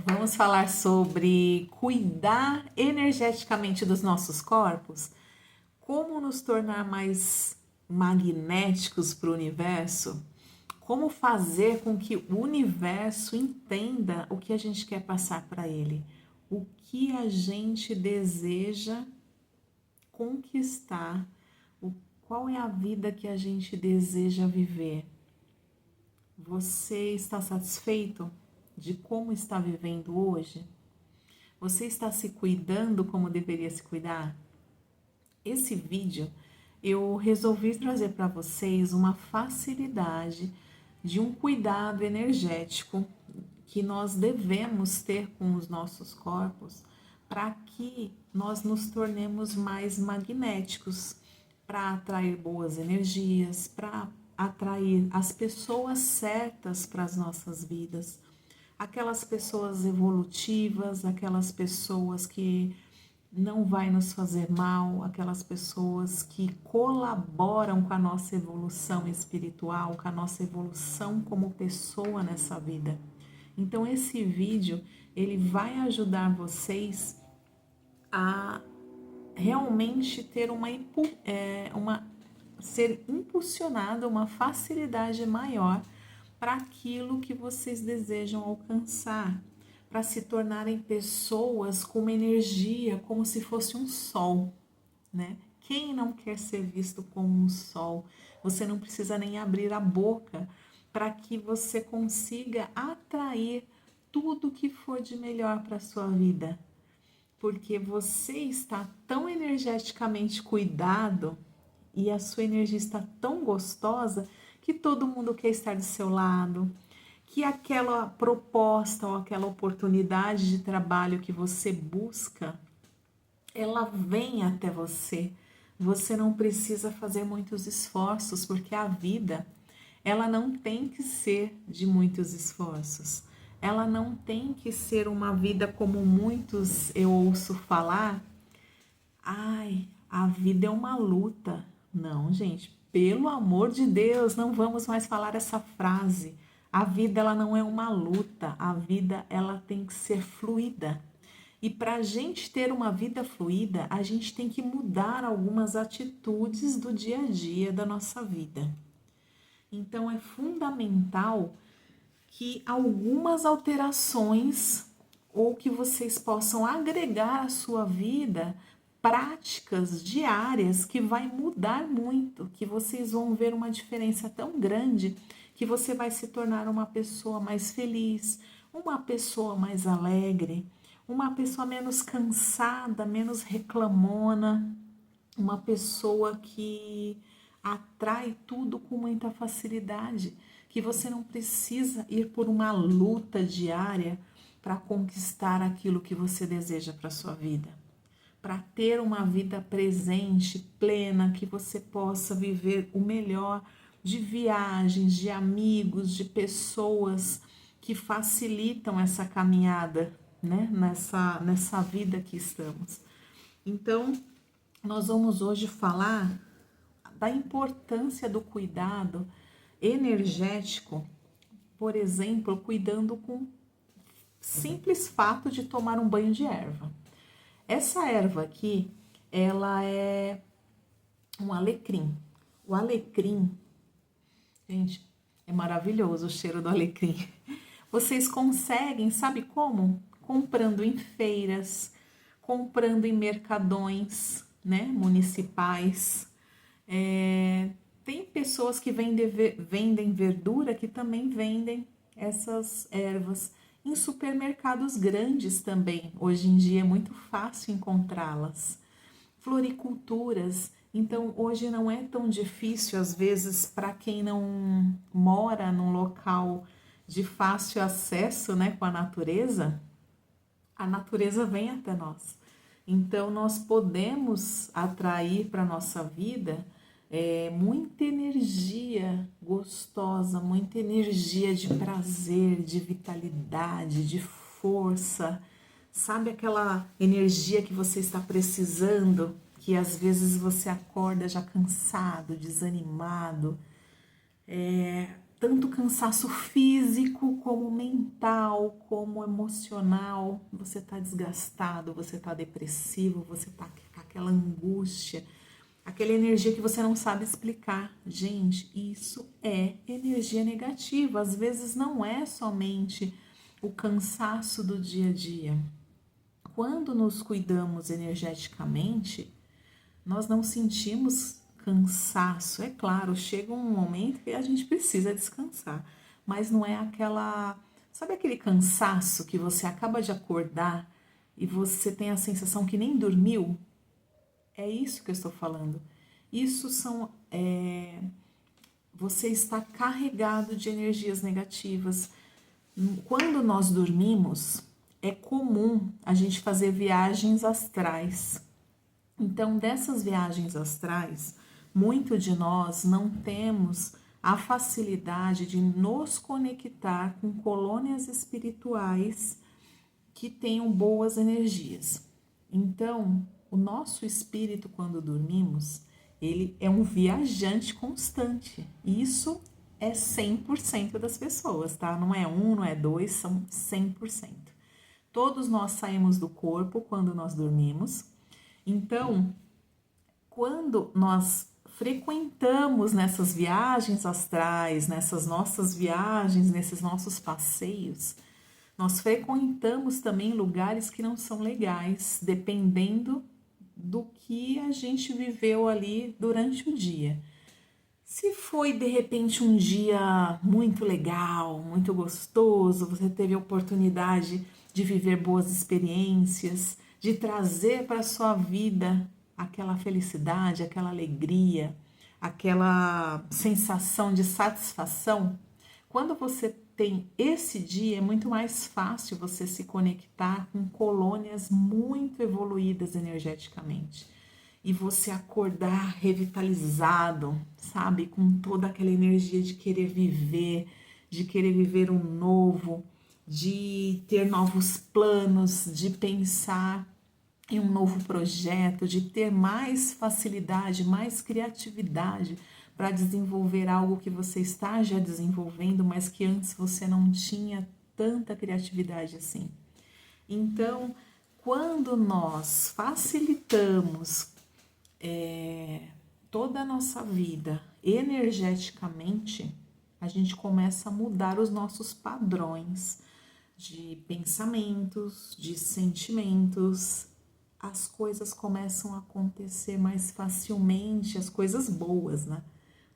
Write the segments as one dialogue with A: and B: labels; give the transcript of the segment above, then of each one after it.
A: Vamos falar sobre cuidar energeticamente dos nossos corpos? Como nos tornar mais magnéticos para o universo? Como fazer com que o universo entenda o que a gente quer passar para ele? O que a gente deseja conquistar? Qual é a vida que a gente deseja viver? Você está satisfeito de como está vivendo hoje? Você está se cuidando como deveria se cuidar? Esse vídeo eu resolvi trazer para vocês uma facilidade de um cuidado energético que nós devemos ter com os nossos corpos para que nós nos tornemos mais magnéticos, para atrair boas energias, para atrair as pessoas certas para as nossas vidas, aquelas pessoas evolutivas, aquelas pessoas que não vai nos fazer mal, aquelas pessoas que colaboram com a nossa evolução espiritual, com a nossa evolução como pessoa nessa vida. Então esse vídeo, ele vai ajudar vocês a realmente ter ser impulsionada uma facilidade maior para aquilo que vocês desejam alcançar, para se tornarem pessoas com uma energia como se fosse um sol, né? Quem não quer ser visto como um sol? Você não precisa nem abrir a boca para que você consiga atrair tudo que for de melhor para a sua vida, porque você está tão energeticamente cuidado e a sua energia está tão gostosa que todo mundo quer estar do seu lado, que aquela proposta ou aquela oportunidade de trabalho que você busca, ela vem até você. Você não precisa fazer muitos esforços, porque a vida, ela não tem que ser de muitos esforços. Ela não tem que ser uma vida como muitos eu ouço falar. Ai, a vida é uma luta. Não, gente, pelo amor de Deus, não vamos mais falar essa frase. A vida, ela não é uma luta. A vida, ela tem que ser fluida. E para a gente ter uma vida fluida, a gente tem que mudar algumas atitudes do dia a dia da nossa vida. Então, é fundamental que algumas alterações ou que vocês possam agregar à sua vida práticas diárias que vai mudar muito, que vocês vão ver uma diferença tão grande que você vai se tornar uma pessoa mais feliz, uma pessoa mais alegre, uma pessoa menos cansada, menos reclamona, uma pessoa que atrai tudo com muita facilidade, que você não precisa ir por uma luta diária para conquistar aquilo que você deseja para sua vida, para ter uma vida presente, plena, que você possa viver o melhor de viagens, de amigos, de pessoas que facilitam essa caminhada, né, nessa vida que estamos. Então, nós vamos hoje falar da importância do cuidado energético, por exemplo, cuidando com simples fato de tomar um banho de erva. Essa erva aqui, ela é um alecrim. O alecrim, gente, é maravilhoso o cheiro do alecrim. Vocês conseguem, sabe como? Comprando em feiras, comprando em mercadões, né, municipais. Tem pessoas que vendem verdura que também vendem essas ervas em supermercados grandes também. Hoje em dia é muito fácil encontrá-las. Floriculturas, então hoje não é tão difícil às vezes para quem não mora num local de fácil acesso, né, com a natureza vem até nós. Então nós podemos atrair para a nossa vida muita energia gostosa, muita energia de prazer, de vitalidade, de força. Sabe aquela energia que você está precisando, que às vezes você acorda já cansado, desanimado, tanto cansaço físico, como mental, como emocional. Você está desgastado, você está depressivo, você está com aquela angústia, aquela energia que você não sabe explicar. Gente, isso é energia negativa. Às vezes não é somente o cansaço do dia a dia. Quando nos cuidamos energeticamente, nós não sentimos cansaço. É claro, chega um momento que a gente precisa descansar, mas não é aquela, sabe aquele cansaço que você acaba de acordar e você tem a sensação que nem dormiu? É isso que eu estou falando. Isso são, você está carregado de energias negativas. Quando nós dormimos, é comum a gente fazer viagens astrais. Então, dessas viagens astrais, muito de nós não temos a facilidade de nos conectar com colônias espirituais que tenham boas energias. Então, o nosso espírito, quando dormimos, ele é um viajante constante. Isso é 100% das pessoas, tá? Não é um, não é dois, são 100%. Todos nós saímos do corpo quando nós dormimos. Então, quando nós frequentamos nessas viagens astrais, nessas nossas viagens, nesses nossos passeios, nós frequentamos também lugares que não são legais, dependendo do que a gente viveu ali durante o dia. Se foi de repente um dia muito legal, muito gostoso, você teve a oportunidade de viver boas experiências, de trazer para a sua vida aquela felicidade, aquela alegria, aquela sensação de satisfação, quando você tem esse dia, é muito mais fácil você se conectar com colônias muito evoluídas energeticamente e você acordar revitalizado, sabe? Com toda aquela energia de querer viver um novo, de ter novos planos, de pensar em um novo projeto, de ter mais facilidade, mais criatividade para desenvolver algo que você está já desenvolvendo, mas que antes você não tinha tanta criatividade assim. Então, quando nós facilitamos toda a nossa vida energeticamente, a gente começa a mudar os nossos padrões de pensamentos, de sentimentos. As coisas começam a acontecer mais facilmente, as coisas boas, né?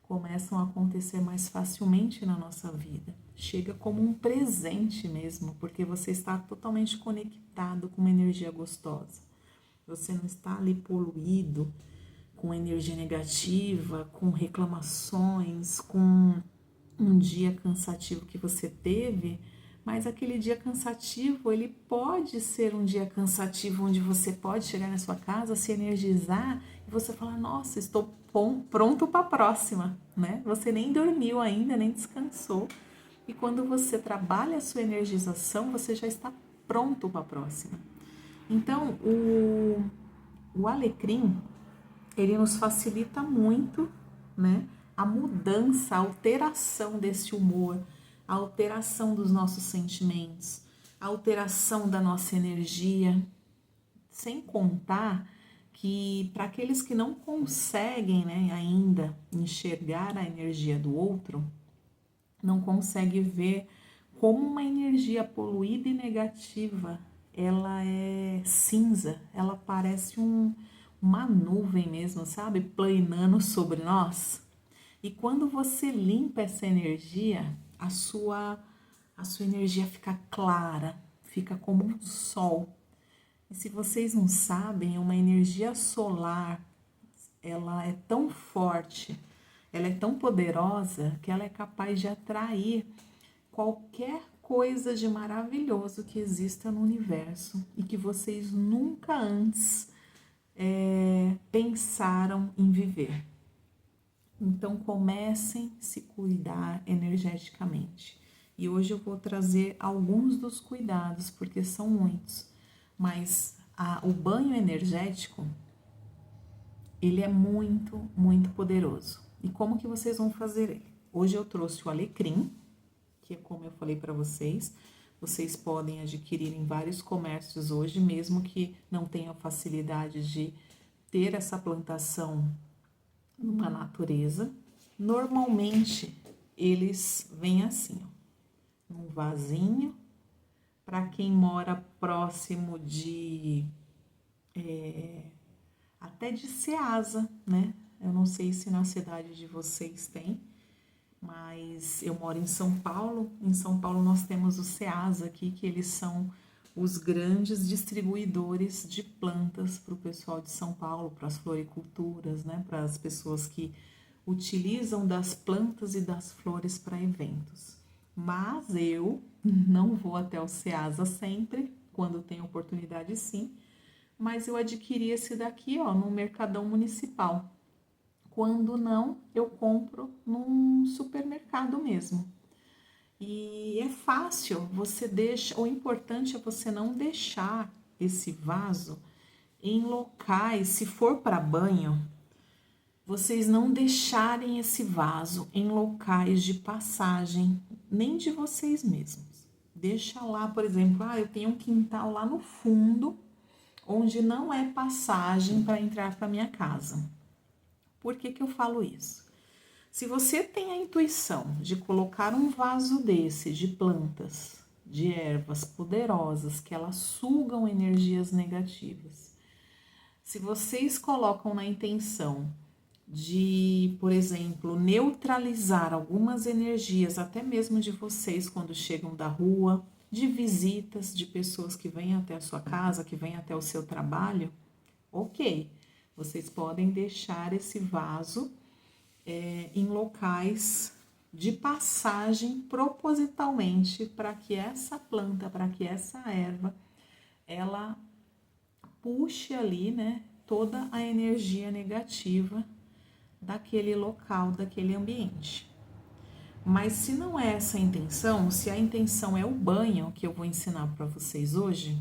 A: Começam a acontecer mais facilmente na nossa vida. Chega como um presente mesmo, porque você está totalmente conectado com uma energia gostosa. Você não está ali poluído com energia negativa, com reclamações, com um dia cansativo que você teve, mas aquele dia cansativo, ele pode ser um dia cansativo onde você pode chegar na sua casa, se energizar e você falar, nossa, estou pronto para a próxima, né? Você nem dormiu ainda, nem descansou. E quando você trabalha a sua energização, você já está pronto para a próxima. Então, o alecrim, ele nos facilita muito, né? A mudança, a alteração desse humor, a alteração dos nossos sentimentos, a alteração da nossa energia, sem contar que para aqueles que não conseguem, né, ainda enxergar a energia do outro, não consegue ver como uma energia poluída e negativa, ela é cinza, ela parece uma nuvem mesmo, sabe, planando sobre nós. E quando você limpa essa energia, a sua energia fica clara, fica como um sol. E se vocês não sabem, uma energia solar, ela é tão forte, ela é tão poderosa que ela é capaz de atrair qualquer coisa de maravilhoso que exista no universo e que vocês nunca antes pensaram em viver. Então comecem a se cuidar energeticamente. E hoje eu vou trazer alguns dos cuidados, porque são muitos. Mas o banho energético, ele é muito, muito poderoso. E como que vocês vão fazer ele? Hoje eu trouxe o alecrim, que é como eu falei para vocês, vocês podem adquirir em vários comércios hoje, mesmo que não tenham facilidade de ter essa plantação numa natureza. Normalmente, eles vêm assim, ó, num vasinho. Para quem mora próximo de até de Ceasa, né? Eu não sei se na cidade de vocês tem, mas eu moro em São Paulo. Em São Paulo nós temos o Ceasa aqui, que eles são os grandes distribuidores de plantas para o pessoal de São Paulo, para as floriculturas, né? Para as pessoas que utilizam das plantas e das flores para eventos. Mas eu não vou até o Ceasa sempre, quando tem oportunidade sim, mas eu adquiri esse daqui, ó, no Mercadão Municipal. Quando não, eu compro num supermercado mesmo. E é fácil, você deixa, o importante é você não deixar esse vaso em locais, se for para banho, vocês não deixarem esse vaso em locais de passagem, nem de vocês mesmos. Deixa lá, por exemplo, eu tenho um quintal lá no fundo, onde não é passagem para entrar para minha casa. Por que eu falo isso? Se você tem a intuição de colocar um vaso desse de plantas, de ervas poderosas, que elas sugam energias negativas, se vocês colocam na intenção de, por exemplo, neutralizar algumas energias, até mesmo de vocês quando chegam da rua, de visitas, de pessoas que vêm até a sua casa, que vêm até o seu trabalho, ok, vocês podem deixar esse vaso em locais de passagem propositalmente para que essa planta, para que essa erva, ela puxe ali, né, toda a energia negativa daquele local, daquele ambiente. Mas se não é essa a intenção, se a intenção é o banho, que eu vou ensinar para vocês hoje,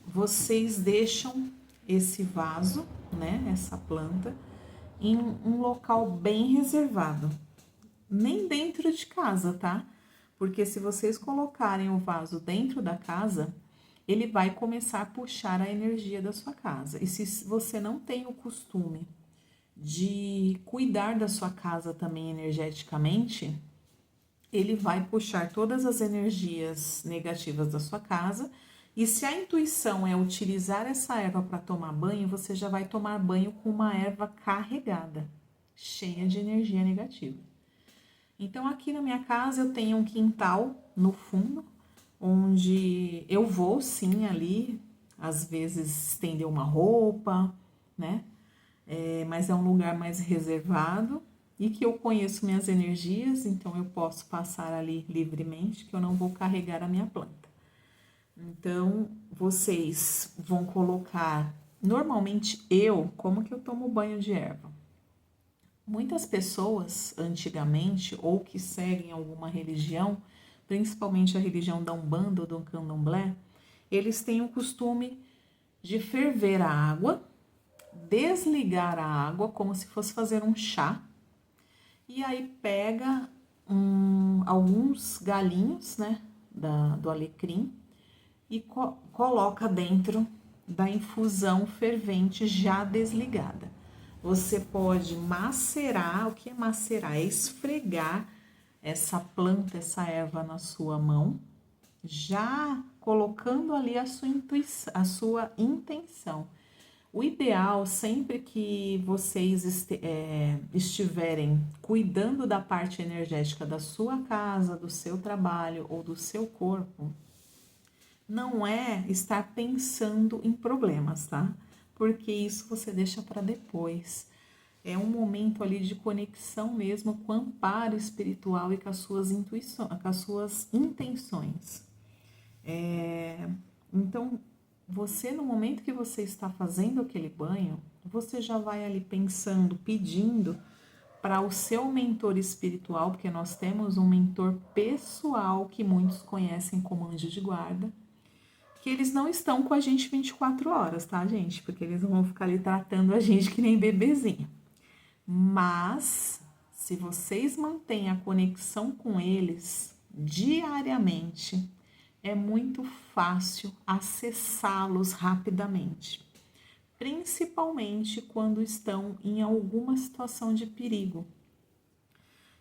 A: vocês deixam esse vaso, né, essa planta, em um local bem reservado. Nem dentro de casa, tá? Porque se vocês colocarem o vaso dentro da casa, ele vai começar a puxar a energia da sua casa. E se você não tem o costume de cuidar da sua casa também energeticamente, ele vai puxar todas as energias negativas da sua casa. E se a intuição é utilizar essa erva para tomar banho, você já vai tomar banho com uma erva carregada, cheia de energia negativa. Então, aqui na minha casa eu tenho um quintal no fundo, onde eu vou sim ali, às vezes estender uma roupa, né? Mas é um lugar mais reservado e que eu conheço minhas energias, então eu posso passar ali livremente, que eu não vou carregar a minha planta. Então, vocês vão colocar, normalmente como que eu tomo banho de erva? Muitas pessoas, antigamente, ou que seguem alguma religião, principalmente a religião da Umbanda ou do Candomblé, eles têm o costume de ferver a água, desligar a água como se fosse fazer um chá, e aí pega alguns galinhos, né, do alecrim, e coloca dentro da infusão fervente já desligada. Você pode macerar, o que é macerar? É esfregar essa planta, essa erva na sua mão, já colocando ali a sua intenção. O ideal, sempre que vocês estiverem cuidando da parte energética da sua casa, do seu trabalho ou do seu corpo, não é estar pensando em problemas, tá? Porque isso você deixa para depois. É um momento ali de conexão mesmo com o amparo espiritual e com as suas intuições, com as suas intenções. Então, você, no momento que você está fazendo aquele banho, você já vai ali pensando, pedindo para o seu mentor espiritual, porque nós temos um mentor pessoal que muitos conhecem como anjo de guarda, que eles não estão com a gente 24 horas, tá, gente? Porque eles vão ficar ali tratando a gente que nem bebezinho. Mas, se vocês mantêm a conexão com eles diariamente, é muito fácil acessá-los rapidamente, principalmente quando estão em alguma situação de perigo.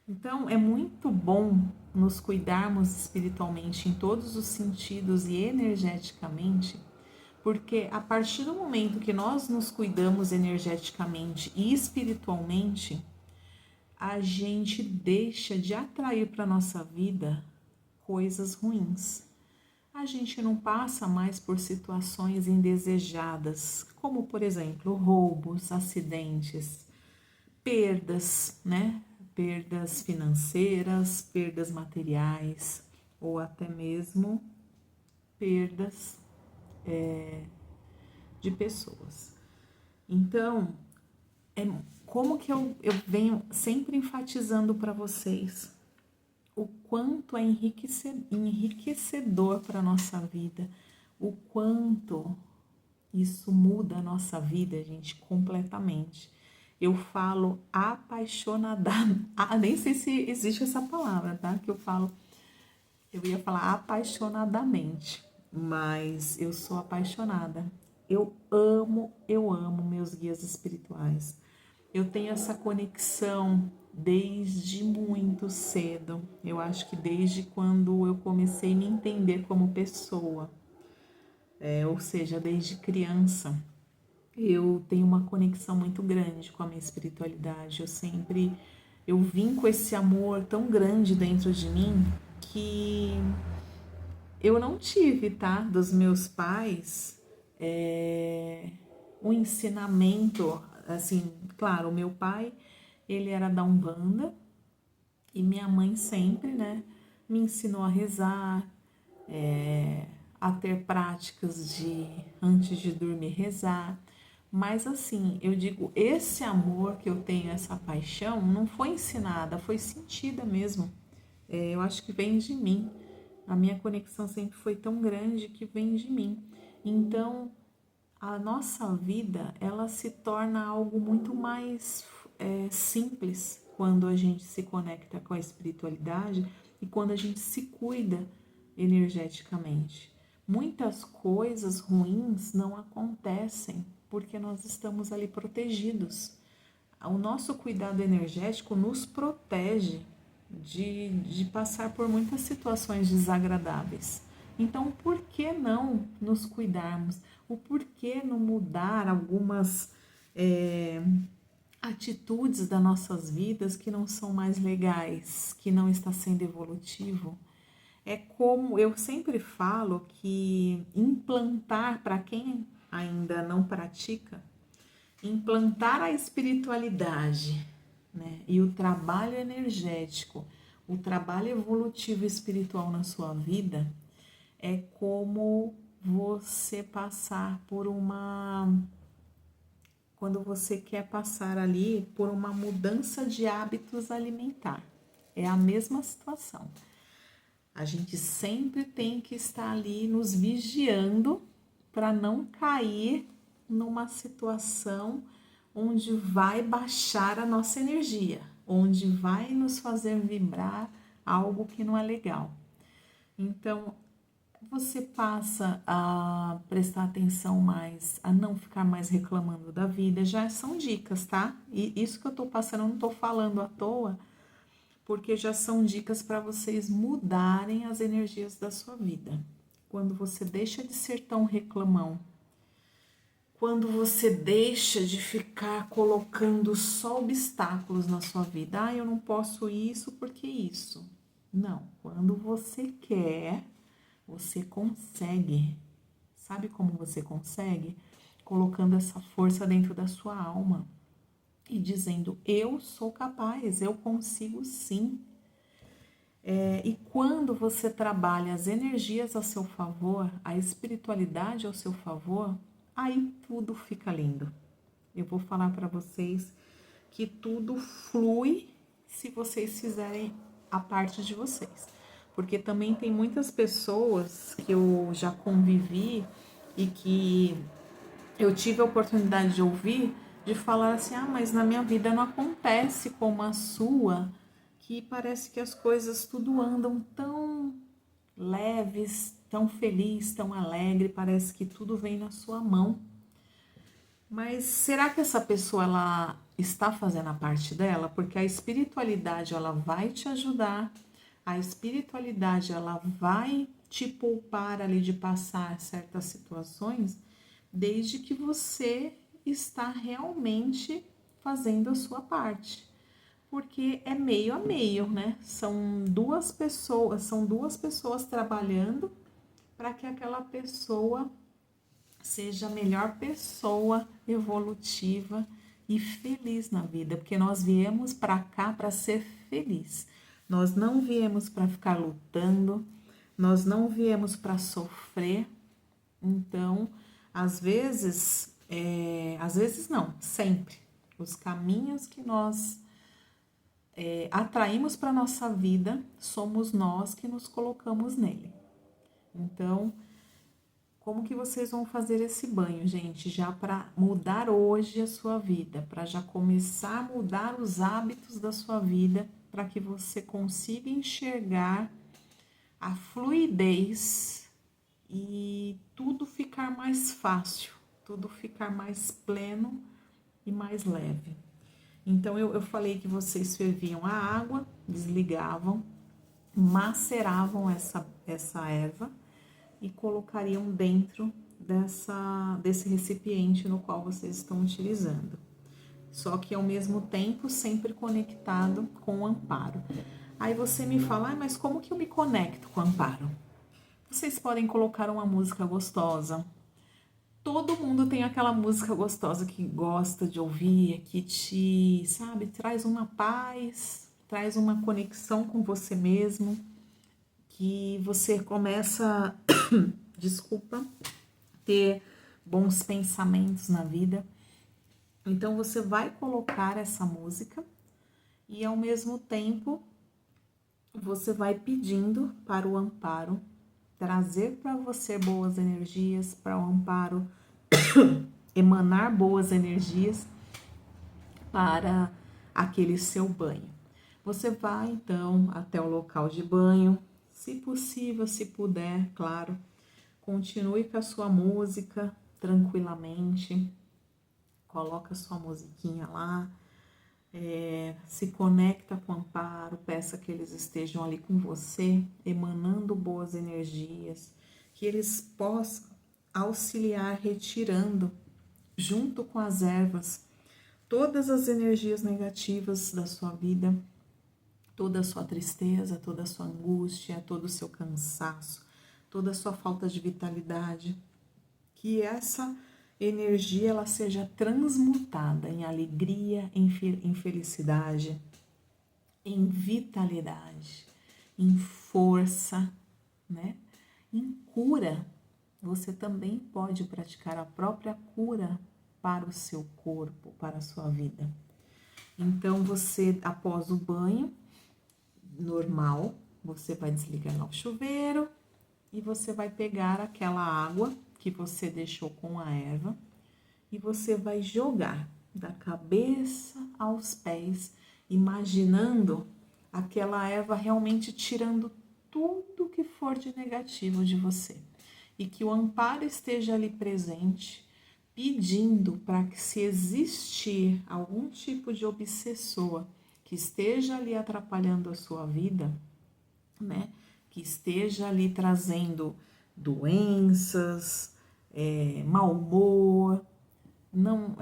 A: Então, é muito bom nos cuidarmos espiritualmente em todos os sentidos e energeticamente, porque a partir do momento que nós nos cuidamos energeticamente e espiritualmente, a gente deixa de atrair para a nossa vida coisas ruins. A gente não passa mais por situações indesejadas, como, por exemplo, roubos, acidentes, perdas, né? Perdas financeiras, perdas materiais ou até mesmo perdas de pessoas. Então, como que eu venho sempre enfatizando para vocês o quanto é enriquecedor para a nossa vida, o quanto isso muda a nossa vida, gente, completamente. Eu falo apaixonada, nem sei se existe essa palavra, tá? Que eu ia falar apaixonadamente, mas eu sou apaixonada. Eu amo meus guias espirituais. Eu tenho essa conexão desde muito cedo. Eu acho que desde quando eu comecei a me entender como pessoa, ou seja, desde criança. Eu tenho uma conexão muito grande com a minha espiritualidade. Eu vim com esse amor tão grande dentro de mim que eu não tive, tá, dos meus pais, um ensinamento, assim, claro, o meu pai, ele era da Umbanda e minha mãe sempre, né, me ensinou a rezar, a ter práticas de, antes de dormir, rezar. Mas assim, eu digo, esse amor que eu tenho, essa paixão, não foi ensinada, foi sentida mesmo. Eu acho que vem de mim. A minha conexão sempre foi tão grande que vem de mim. Então, a nossa vida, ela se torna algo muito mais simples quando a gente se conecta com a espiritualidade e quando a gente se cuida energeticamente. Muitas coisas ruins não acontecem porque nós estamos ali protegidos. O nosso cuidado energético nos protege de passar por muitas situações desagradáveis. Então, por que não nos cuidarmos? O porquê não mudar algumas atitudes das nossas vidas que não são mais legais, que não está sendo evolutivo? É como eu sempre falo que implantar, para quem ainda não pratica, implantar a espiritualidade, né, e o trabalho energético, o trabalho evolutivo espiritual na sua vida, é como você passar por quando você quer passar ali por uma mudança de hábitos alimentar. É a mesma situação. A gente sempre tem que estar ali nos vigiando para não cair numa situação onde vai baixar a nossa energia, onde vai nos fazer vibrar algo que não é legal. Então, você passa a prestar atenção mais, a não ficar mais reclamando da vida. Já são dicas, tá? E isso que eu tô passando, eu não tô falando à toa, porque já são dicas para vocês mudarem as energias da sua vida. Quando você deixa de ser tão reclamão, quando você deixa de ficar colocando só obstáculos na sua vida. Ah, eu não posso isso porque isso. Não, quando você quer, você consegue. Sabe como você consegue? Colocando essa força dentro da sua alma e dizendo, eu sou capaz, eu consigo sim. E quando você trabalha as energias a seu favor, a espiritualidade ao seu favor, aí tudo fica lindo. Eu vou falar para vocês que tudo flui se vocês fizerem a parte de vocês. Porque também tem muitas pessoas que eu já convivi e que eu tive a oportunidade de ouvir de falar assim, mas na minha vida não acontece como a sua, que parece que as coisas tudo andam tão leves, tão feliz, tão alegre, parece que tudo vem na sua mão. Mas será que essa pessoa ela está fazendo a parte dela? Porque a espiritualidade ela vai te ajudar, a espiritualidade ela vai te poupar ali de passar certas situações, desde que você está realmente fazendo a sua parte. Porque é meio a meio, né? São duas pessoas trabalhando para que aquela pessoa seja a melhor pessoa evolutiva e feliz na vida, porque nós viemos para cá para ser feliz. Nós não viemos para ficar lutando, nós não viemos para sofrer. Então, às vezes não, sempre. Os caminhos que nós atraímos para nossa vida, somos nós que nos colocamos nele. Então, como que vocês vão fazer esse banho, gente? Já para mudar hoje a sua vida, para já começar a mudar os hábitos da sua vida, para que você consiga enxergar a fluidez e tudo ficar mais fácil, tudo ficar mais pleno e mais leve. Então, eu falei que vocês ferviam a água, desligavam, maceravam essa erva e colocariam dentro desse recipiente no qual vocês estão utilizando. Só que ao mesmo tempo sempre conectado com o amparo. Aí você me fala, mas como que eu me conecto com o amparo? Vocês podem colocar uma música gostosa. Todo mundo tem aquela música gostosa que gosta de ouvir, que te, sabe, traz uma paz, traz uma conexão com você mesmo, que você começa, desculpa, ter bons pensamentos na vida. Então você vai colocar essa música e ao mesmo tempo você vai pedindo para o amparo trazer para você boas energias, para o amparo emanar boas energias para aquele seu banho. Você vai então até o local de banho, se possível, se puder, claro, continue com a sua música tranquilamente, coloca a sua musiquinha lá, se conecta com o amparo, peça que eles estejam ali com você, emanando boas energias, que eles possam auxiliar retirando, junto com as ervas, todas as energias negativas da sua vida, toda a sua tristeza, toda a sua angústia, todo o seu cansaço, toda a sua falta de vitalidade, que essa energia ela seja transmutada em alegria, em felicidade, em vitalidade, em força, né? Em cura. Você também pode praticar a própria cura para o seu corpo, para a sua vida. Então, você, após o banho normal, você vai desligar o chuveiro e você vai pegar aquela água que você deixou com a erva e você vai jogar da cabeça aos pés, imaginando aquela erva realmente tirando tudo que for de negativo de você. E que o amparo esteja ali presente, pedindo para que, se existir algum tipo de obsessor que esteja ali atrapalhando a sua vida, né, que esteja ali trazendo doenças, mau humor, não,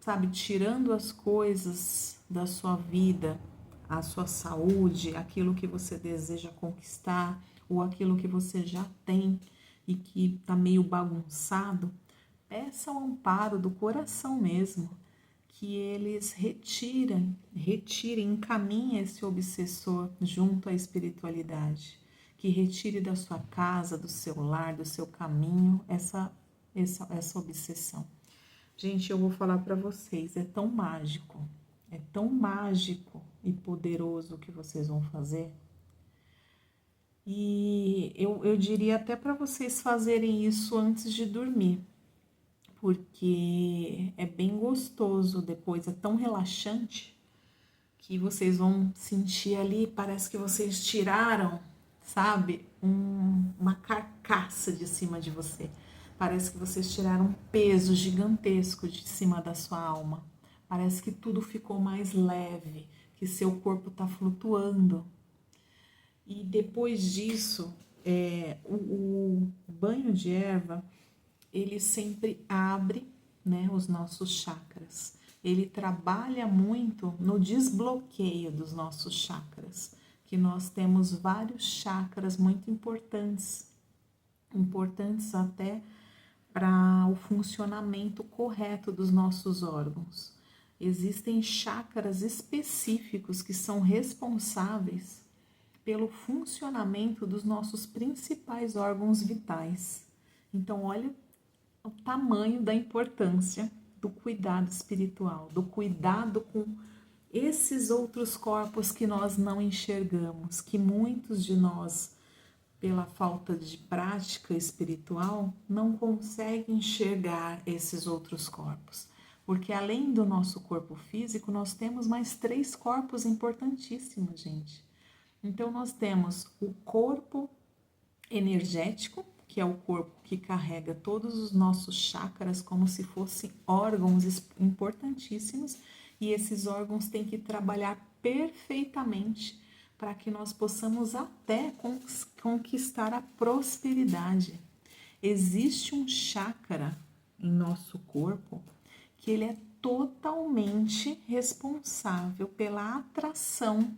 A: sabe, tirando as coisas da sua vida, a sua saúde, aquilo que você deseja conquistar ou aquilo que você já tem e que tá meio bagunçado, peça o amparo do coração mesmo, que eles retirem, encaminhem esse obsessor junto à espiritualidade, que retire da sua casa, do seu lar, do seu caminho, essa obsessão. Gente, eu vou falar para vocês, é tão mágico e poderoso o que vocês vão fazer. E eu diria até para vocês fazerem isso antes de dormir, porque é bem gostoso depois, é tão relaxante que vocês vão sentir ali, parece que vocês tiraram, sabe, uma carcaça de cima de você. Parece que vocês tiraram um peso gigantesco de cima da sua alma. Parece que tudo ficou mais leve, que seu corpo está flutuando. E depois disso, o banho de erva, ele sempre abre, né, os nossos chakras. Ele trabalha muito no desbloqueio dos nossos chakras, que nós temos vários chakras muito importantes até para o funcionamento correto dos nossos órgãos. Existem chakras específicos que são responsáveis pelo funcionamento dos nossos principais órgãos vitais. Então, olha o tamanho da importância do cuidado espiritual, do cuidado com esses outros corpos que nós não enxergamos, que muitos de nós, pela falta de prática espiritual, não conseguem enxergar esses outros corpos. Porque além do nosso corpo físico, nós temos mais 3 corpos importantíssimos, gente. Então, nós temos o corpo energético, que é o corpo que carrega todos os nossos chakras como se fossem órgãos importantíssimos, e esses órgãos têm que trabalhar perfeitamente para que nós possamos até conquistar a prosperidade. Existe um chakra em nosso corpo que ele é totalmente responsável pela atração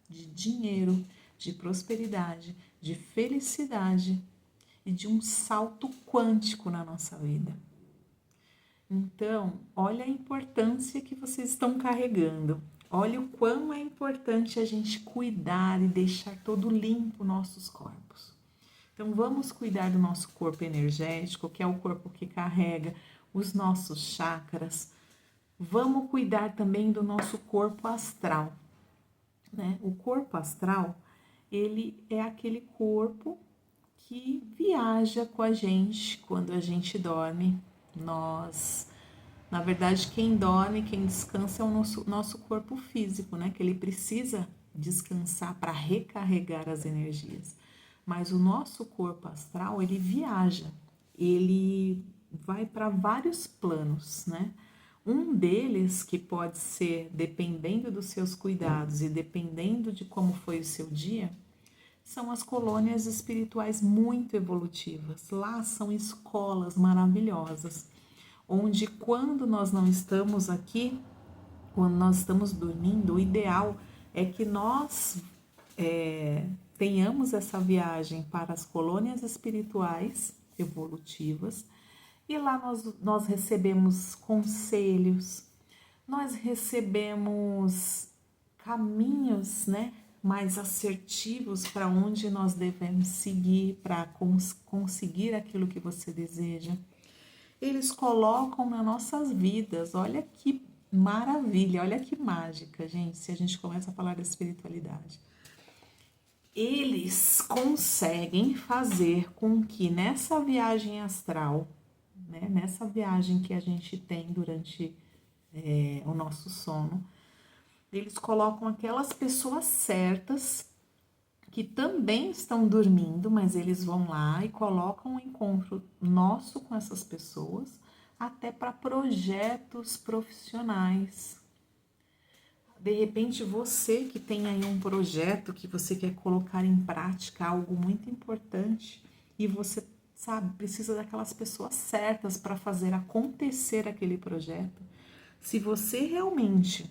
A: de dinheiro, de prosperidade, de felicidade e de um salto quântico na nossa vida. Então, olha a importância que vocês estão carregando. Olha o quão é importante a gente cuidar e deixar todo limpo nossos corpos. Então, vamos cuidar do nosso corpo energético, que é o corpo que carrega os nossos chakras. Vamos cuidar também do nosso corpo astral, né? O corpo astral, ele é aquele corpo que viaja com a gente quando a gente dorme. Na verdade, quem dorme, quem descansa é o nosso corpo físico, né? Que ele precisa descansar para recarregar as energias. Mas o nosso corpo astral, ele viaja, ele vai para vários planos, né? Um deles, que pode ser, dependendo dos seus cuidados e dependendo de como foi o seu dia, são as colônias espirituais muito evolutivas. Lá são escolas maravilhosas, onde quando nós não estamos aqui, quando nós estamos dormindo, o ideal é que nós tenhamos essa viagem para as colônias espirituais evolutivas, e lá nós recebemos conselhos, nós recebemos caminhos, né, mais assertivos para onde nós devemos seguir para conseguir aquilo que você deseja. Eles colocam nas nossas vidas, olha que maravilha, olha que mágica, gente, se a gente começa a falar da espiritualidade. Eles conseguem fazer com que nessa viagem astral, né, nessa viagem que a gente tem durante o nosso sono, eles colocam aquelas pessoas certas que também estão dormindo, mas eles vão lá e colocam um encontro nosso com essas pessoas, até para projetos profissionais. De repente, você que tem aí um projeto que você quer colocar em prática, algo muito importante, e você, sabe, precisa daquelas pessoas certas para fazer acontecer aquele projeto. Se você realmente,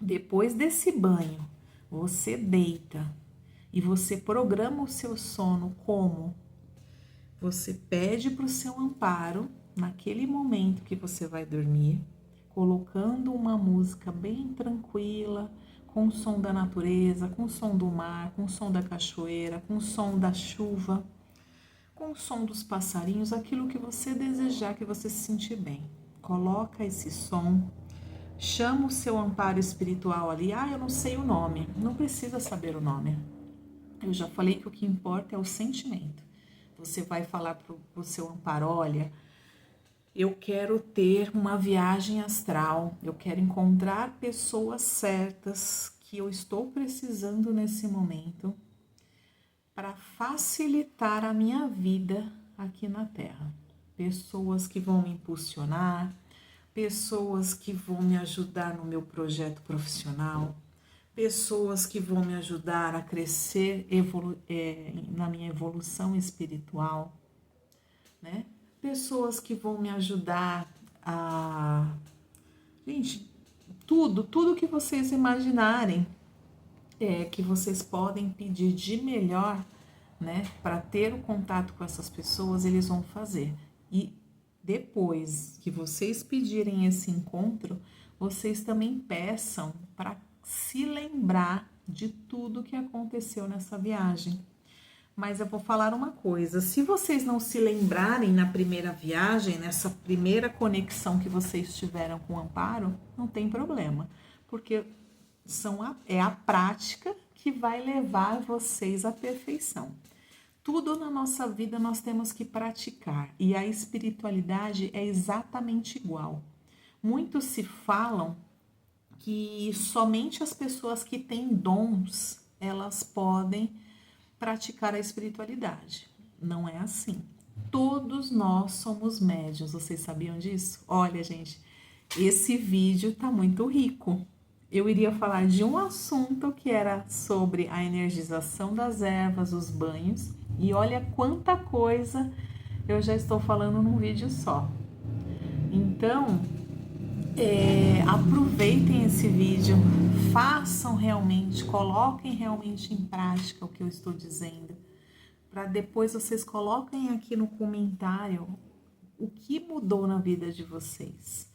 A: depois desse banho, você deita e você programa o seu sono como? Você pede para o seu amparo, naquele momento que você vai dormir, colocando uma música bem tranquila, com o som da natureza, com o som do mar, com o som da cachoeira, com o som da chuva, com o som dos passarinhos, aquilo que você desejar, que você se sentir bem. Coloca esse som, chama o seu amparo espiritual ali. Eu não sei o nome. Não precisa saber o nome. Eu já falei que o que importa é o sentimento. Você vai falar para o seu amparo, olha, Eu quero ter uma viagem astral, eu quero encontrar pessoas certas que eu estou precisando nesse momento para facilitar a minha vida aqui na Terra. Pessoas que vão me impulsionar, pessoas que vão me ajudar no meu projeto profissional, pessoas que vão me ajudar a crescer na minha evolução espiritual, né? Pessoas que vão me ajudar a... Gente, tudo que vocês imaginarem que vocês podem pedir de melhor, né? Para ter o contato com essas pessoas, eles vão fazer. E depois que vocês pedirem esse encontro, vocês também peçam para se lembrar de tudo que aconteceu nessa viagem. Mas eu vou falar uma coisa, se vocês não se lembrarem na primeira viagem, nessa primeira conexão que vocês tiveram com o Amparo, não tem problema, porque é a prática que vai levar vocês à perfeição. Tudo na nossa vida nós temos que praticar e a espiritualidade é exatamente igual. Muitos se falam que somente as pessoas que têm dons, elas podem praticar a espiritualidade. Não é assim. Todos nós somos médiuns, vocês sabiam disso? Olha, gente, esse vídeo tá muito rico. Eu iria falar de um assunto que era sobre a energização das ervas, os banhos, e olha quanta coisa eu já estou falando num vídeo só. Então, aproveitem esse vídeo, façam realmente, coloquem realmente em prática o que eu estou dizendo, para depois vocês coloquem aqui no comentário o que mudou na vida de vocês,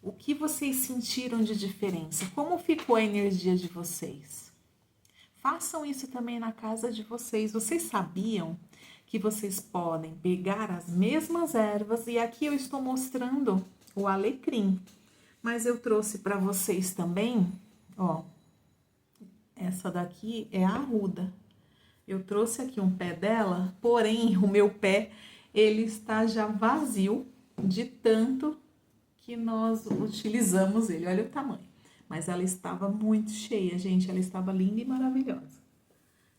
A: o que vocês sentiram de diferença, como ficou a energia de vocês. Façam isso também na casa de vocês. Vocês sabiam que vocês podem pegar as mesmas ervas, e aqui eu estou mostrando o alecrim, mas eu trouxe para vocês também, ó, essa daqui é a arruda. Eu trouxe aqui um pé dela, porém o meu pé, ele está já vazio de tanto que nós utilizamos ele. Olha o tamanho. Mas ela estava muito cheia, gente, ela estava linda e maravilhosa.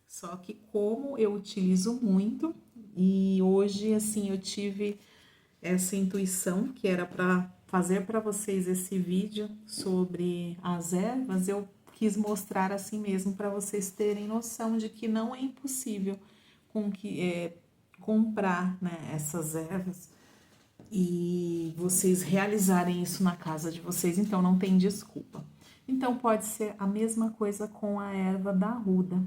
A: Só que como eu utilizo muito, e hoje, assim, eu tive essa intuição que era para fazer para vocês esse vídeo sobre as ervas, eu quis mostrar assim mesmo para vocês terem noção de que não é impossível comprar, né, essas ervas e vocês realizarem isso na casa de vocês, então não tem desculpa. Então pode ser a mesma coisa com a erva da arruda.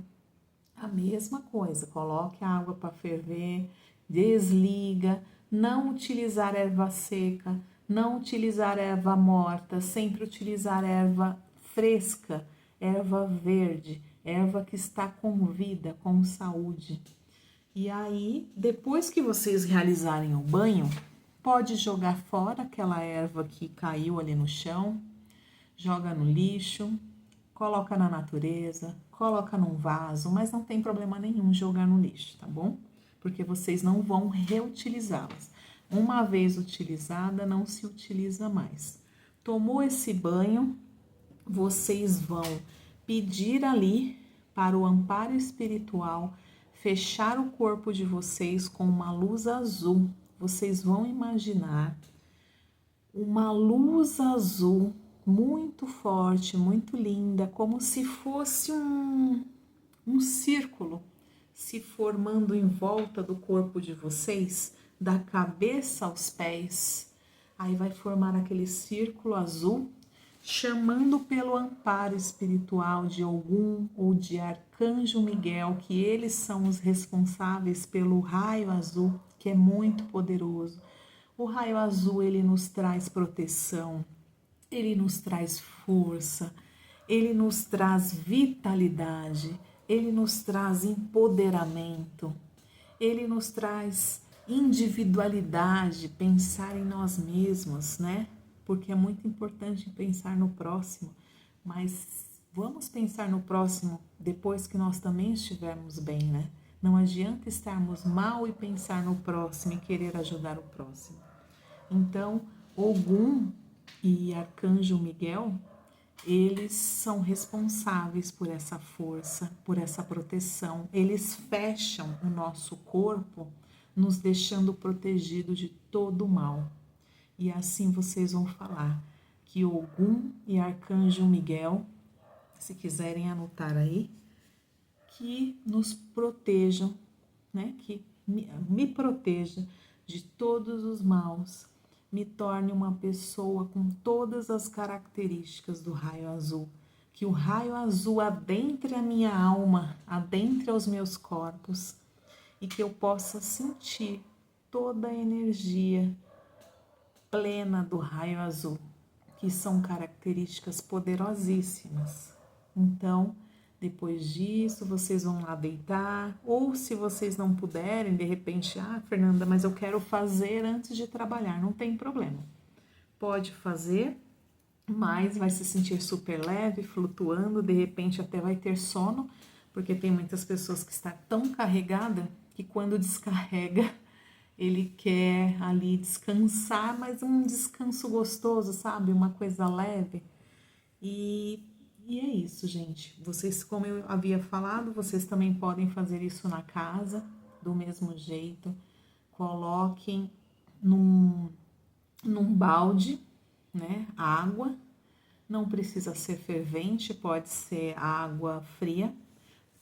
A: A mesma coisa, coloque a água para ferver, desliga, não utilizar erva seca, não utilizar erva morta, sempre utilizar erva fresca, erva verde, erva que está com vida, com saúde. E aí, depois que vocês realizarem o banho, pode jogar fora aquela erva que caiu ali no chão, joga no lixo, coloca na natureza, coloca num vaso, mas não tem problema nenhum jogar no lixo, tá bom? Porque vocês não vão reutilizá-las. Uma vez utilizada, não se utiliza mais. Tomou esse banho, vocês vão pedir ali para o amparo espiritual fechar o corpo de vocês com uma luz azul. Vocês vão imaginar uma luz azul muito forte, muito linda, como se fosse um círculo se formando em volta do corpo de vocês, da cabeça aos pés. Aí vai formar aquele círculo azul, chamando pelo amparo espiritual de Ogum ou de Arcanjo Miguel, que eles são os responsáveis pelo raio azul, que é muito poderoso. O raio azul, ele nos traz proteção, ele nos traz força, ele nos traz vitalidade, ele nos traz empoderamento, ele nos traz individualidade, pensar em nós mesmos, né? Porque é muito importante pensar no próximo, mas vamos pensar no próximo depois que nós também estivermos bem, né? Não adianta estarmos mal e pensar no próximo e querer ajudar o próximo. Então, Ogum e Arcanjo Miguel, eles são responsáveis por essa força, por essa proteção. Eles fecham o nosso corpo, nos deixando protegido de todo o mal. E assim vocês vão falar que Ogum e Arcanjo Miguel, se quiserem anotar aí, que nos protejam, né? Que me proteja de todos os maus, me torne uma pessoa com todas as características do raio azul, que o raio azul adentre a minha alma, adentre aos meus corpos e que eu possa sentir toda a energia plena do raio azul, que são características poderosíssimas. Então, depois disso, vocês vão lá deitar, ou se vocês não puderem, de repente, Fernanda, mas eu quero fazer antes de trabalhar, não tem problema. Pode fazer, mas vai se sentir super leve, flutuando, de repente até vai ter sono, porque tem muitas pessoas que estão tão carregada que quando descarrega, ele quer ali descansar, mas um descanso gostoso, sabe? Uma coisa leve. E é isso, gente. Vocês, como eu havia falado, vocês também podem fazer isso na casa, do mesmo jeito. Coloquem num balde, né? Água. Não precisa ser fervente, pode ser água fria.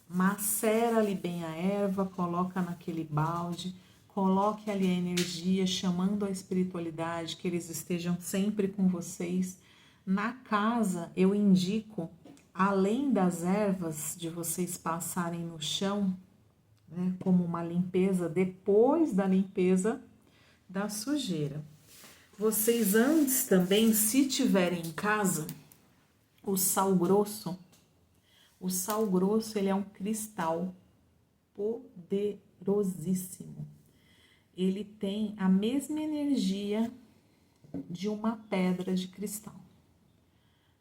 A: Macera ali bem a erva, coloca naquele balde. Coloque ali a energia, chamando a espiritualidade, que eles estejam sempre com vocês. Na casa, eu indico, além das ervas, de vocês passarem no chão, né, como uma limpeza, depois da limpeza da sujeira. Vocês antes também, se tiverem em casa, o sal grosso. O sal grosso, ele é um cristal poderosíssimo. Ele tem a mesma energia de uma pedra de cristal.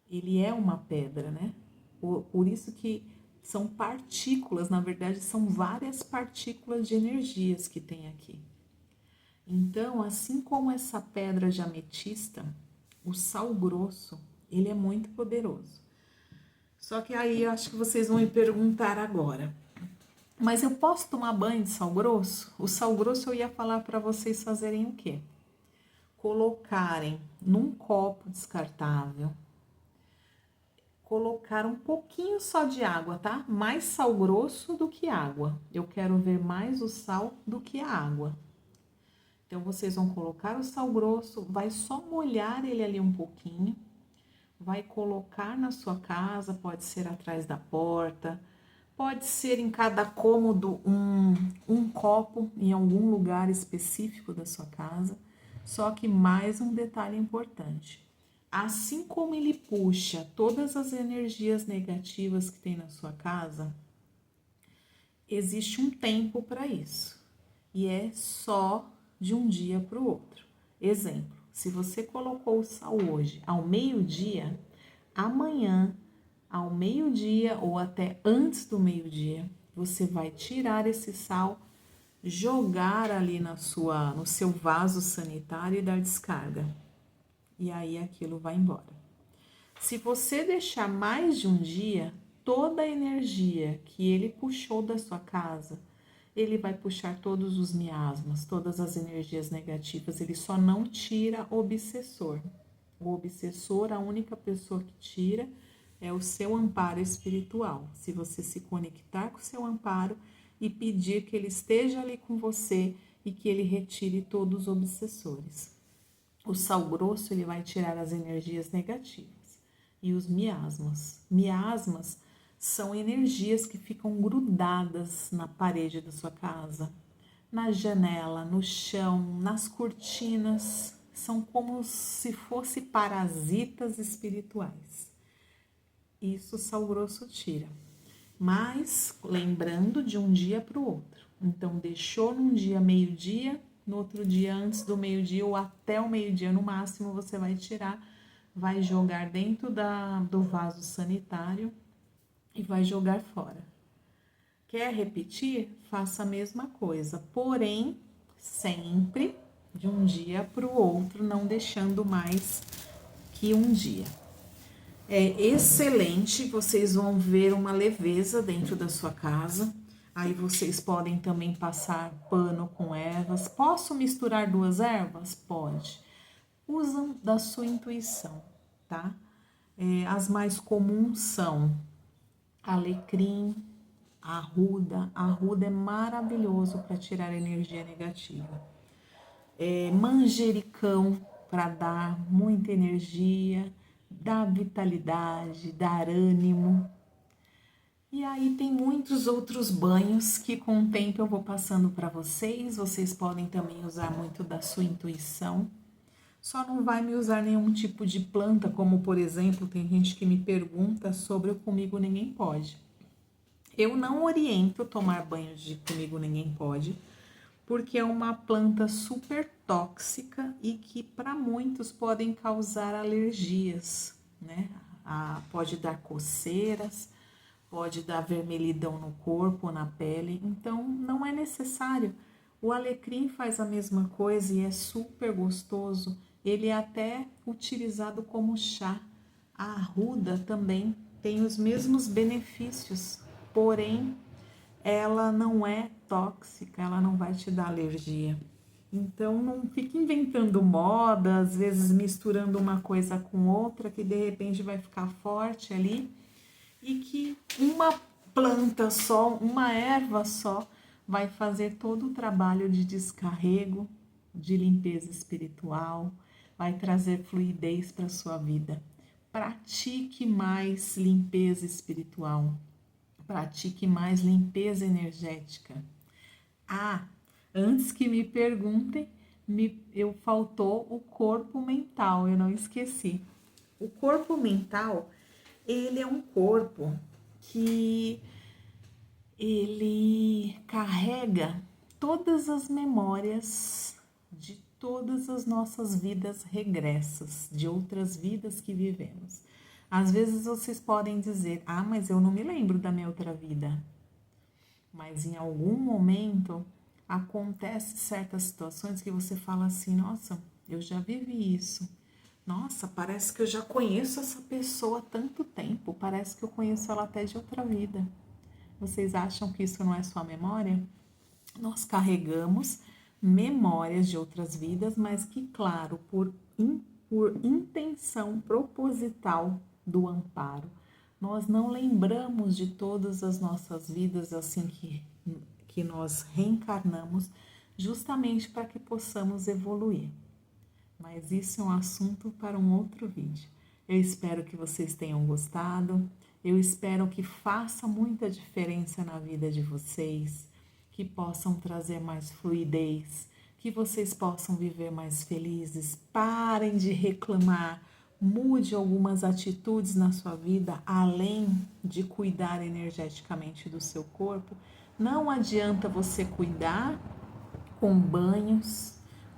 A: Ele é uma pedra, né? Por isso que são partículas, na verdade, são várias partículas de energias que tem aqui. Então, assim como essa pedra de ametista, o sal grosso, ele é muito poderoso. Só que aí eu acho que vocês vão me perguntar agora, mas eu posso tomar banho de sal grosso? O sal grosso eu ia falar para vocês fazerem o quê? Colocarem num copo descartável, colocar um pouquinho só de água, tá? Mais sal grosso do que água. Eu quero ver mais o sal do que a água. Então, vocês vão colocar o sal grosso, vai só molhar ele ali um pouquinho, vai colocar na sua casa, pode ser atrás da porta, pode ser em cada cômodo um copo em algum lugar específico da sua casa. Só que mais um detalhe importante. Assim como ele puxa todas as energias negativas que tem na sua casa, existe um tempo para isso. E é só de um dia para o outro. Exemplo, se você colocou o sal hoje ao meio-dia, amanhã, ao meio-dia ou até antes do meio-dia, você vai tirar esse sal, jogar ali no seu vaso sanitário e dar descarga. E aí aquilo vai embora. Se você deixar mais de um dia, toda a energia que ele puxou da sua casa, ele vai puxar todos os miasmas, todas as energias negativas, ele só não tira o obsessor. O obsessor, a única pessoa que tira é o seu amparo espiritual. Se você se conectar com o seu amparo e pedir que ele esteja ali com você e que ele retire todos os obsessores. O sal grosso, ele vai tirar as energias negativas e os miasmas. Miasmas são energias que ficam grudadas na parede da sua casa, na janela, no chão, nas cortinas. São como se fossem parasitas espirituais. Isso o sal grosso tira. Mas lembrando de um dia para o outro. Então, deixou num dia meio-dia, no outro dia antes do meio-dia ou até o meio-dia no máximo, você vai tirar, vai jogar dentro do vaso sanitário e vai jogar fora. Quer repetir? Faça a mesma coisa, porém, sempre, de um dia para o outro, não deixando mais que um dia. É excelente, vocês vão ver uma leveza dentro da sua casa. Aí vocês podem também passar pano com ervas. Posso misturar duas ervas? Pode. Usam da sua intuição, tá? As mais comuns são alecrim, arruda. Arruda é maravilhoso para tirar energia negativa. Manjericão para dar muita energia, dar vitalidade, dar ânimo. E aí tem muitos outros banhos que com o tempo eu vou passando para vocês. Vocês podem também usar muito da sua intuição. Só não vai me usar nenhum tipo de planta, como por exemplo, tem gente que me pergunta sobre o Comigo Ninguém Pode. Eu não oriento tomar banho de Comigo Ninguém Pode, porque é uma planta super tóxica e que para muitos podem causar alergias, né? Pode dar coceiras, pode dar vermelhidão no corpo, na pele, então não é necessário. O alecrim faz a mesma coisa e é super gostoso. Ele é até utilizado como chá. A arruda também tem os mesmos benefícios, porém ela não é tóxica, ela não vai te dar alergia. Então não fique inventando moda, às vezes misturando uma coisa com outra que de repente vai ficar forte ali e que uma planta só, uma erva só vai fazer todo o trabalho de descarrego, de limpeza espiritual, vai trazer fluidez para sua vida. Pratique mais limpeza espiritual. Pratique mais limpeza energética. Antes que me perguntem, eu faltou o corpo mental, eu não esqueci. O corpo mental, ele é um corpo que ele carrega todas as memórias de todas as nossas vidas regressas, de outras vidas que vivemos. Às vezes vocês podem dizer, mas eu não me lembro da minha outra vida. Mas em algum momento acontece certas situações que você fala assim, nossa, eu já vivi isso. Nossa, parece que eu já conheço essa pessoa há tanto tempo, parece que eu conheço ela até de outra vida. Vocês acham que isso não é só memória? Nós carregamos memórias de outras vidas, mas que, claro, por intenção proposital do amparo, nós não lembramos de todas as nossas vidas assim que nós reencarnamos, justamente para que possamos evoluir. Mas isso é um assunto para um outro vídeo. Eu espero que vocês tenham gostado, eu espero que faça muita diferença na vida de vocês, que possam trazer mais fluidez, que vocês possam viver mais felizes, parem de reclamar, mude algumas atitudes na sua vida, além de cuidar energeticamente do seu corpo. Não adianta você cuidar com banhos,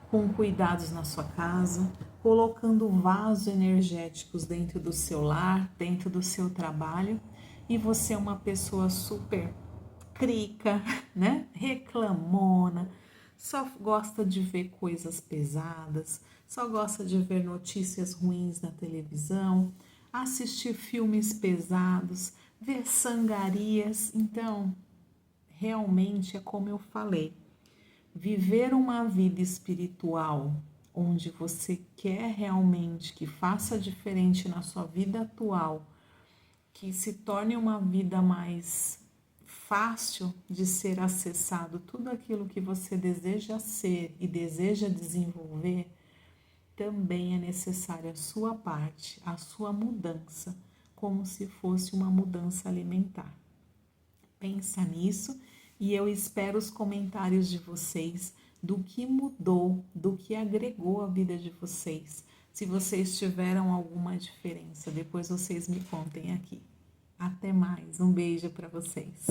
A: com cuidados na sua casa, colocando vasos energéticos dentro do seu lar, dentro do seu trabalho, e você é uma pessoa super crica, né? Reclamona, só gosta de ver coisas pesadas, só gosta de ver notícias ruins na televisão, assistir filmes pesados, ver sangarias. Então, realmente é como eu falei, viver uma vida espiritual onde você quer realmente que faça diferente na sua vida atual, que se torne uma vida mais fácil de ser acessado, tudo aquilo que você deseja ser e deseja desenvolver, também é necessária a sua parte, a sua mudança, como se fosse uma mudança alimentar. Pensa nisso e eu espero os comentários de vocês do que mudou, do que agregou à vida de vocês. Se vocês tiveram alguma diferença, depois vocês me contem aqui. Até mais, um beijo para vocês.